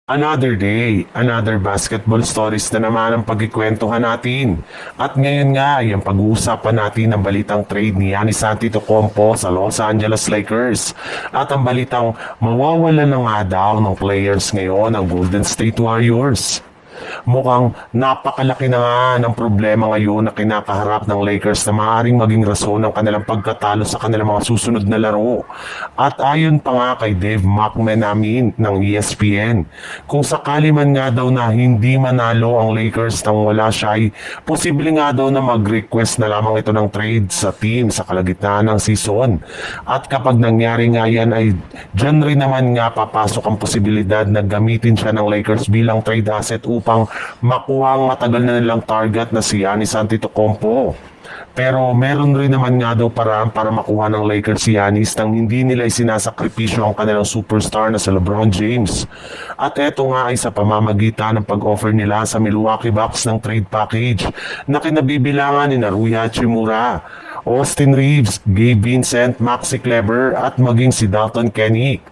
Another day, another basketball stories na naman ang pagkikwentuhan natin. At ngayon nga ay ang pag-uusapan natin ang balitang trade ni Giannis Antetokounmpo sa Los Angeles Lakers. At ang balitang mawawalan na nga daw ng players ngayon ang Golden State Warriors. Mukhang napakalaki na nga ng problema ngayon na kinakaharap ng Lakers na maaaring maging rason ng kanilang pagkatalo sa kanilang mga susunod na laro. At ayon pa nga kay Dave McMenamin ng ESPN, kung sakali man nga daw na hindi manalo ang Lakers nang wala siya ay posible nga daw na mag-request na lamang ito ng trade sa team sa kalagitnaan ng season. At kapag nangyari nga yan ay dyan rin naman nga papasok ang posibilidad na gamitin siya ng Lakers bilang trade asset upang makuha ang matagal na nilang target na si Giannis Antetokounmpo. Pero meron rin naman nga daw paraan para makuha ng Lakers si Giannis nang hindi nila isinasakripisyo ang kanilang superstar na si LeBron James. At eto nga ay sa pamamagitan ng pag-offer nila sa Milwaukee Bucks ng trade package na kinabibilangan ni Rui Hachimura, Austin Reeves, Gabe Vincent, Maxi Kleber at maging si Dalton Kenick.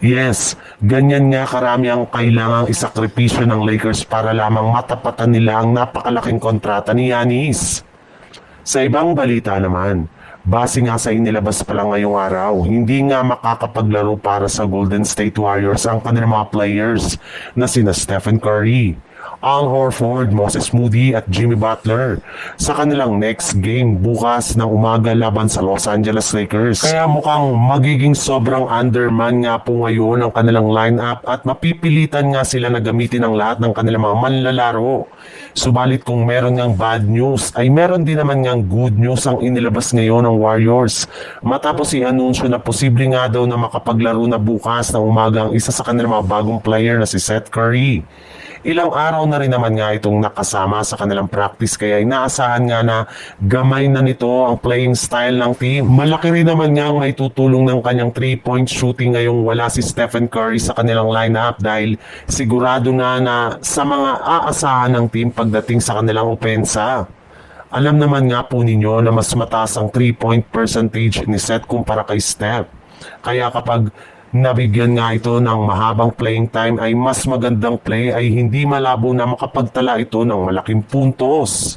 Yes, ganyan nga karami ang kailangang isakripisyo ng Lakers para lamang matapatan nila ang napakalaking kontrata ni Giannis. Sa ibang balita naman, base nga sa inilabas pa lang ngayong araw, hindi nga makakapaglaro para sa Golden State Warriors ang kanilang mga players na sina Stephen Curry, Al Horford, Moses Moody at Jimmy Butler sa kanilang next game bukas ng umaga laban sa Los Angeles Lakers. Kaya mukhang magiging sobrang underman nga po ngayon ang kanilang lineup at mapipilitan nga sila na gamitin ang lahat ng kanilang mga manlalaro. Subalit kung meron ngang bad news ay meron din naman ngang good news ang inilabas ngayon ng Warriors. Matapos i-anunsyo na posible nga daw na makapaglaro na bukas ng umaga ang isa sa kanilang mga bagong player na si Seth Curry. Ilang araw na rin naman nga itong nakasama sa kanilang practice kaya inaasahan nga na gamay na nito ang playing style ng team. Malaki rin naman nga ang maitutulong ng kanyang 3-point shooting ngayong wala si Stephen Curry sa kanilang lineup dahil sigurado nga na sa mga aasahan ng team pagdating sa kanilang opensa. Alam naman nga po ninyo na mas mataas ang 3-point percentage ni Seth kumpara kay Steph. Kaya kapag nabigyan nga ito ng mahabang playing time ay mas magandang play ay hindi malabo na makapagtala ito ng malaking puntos.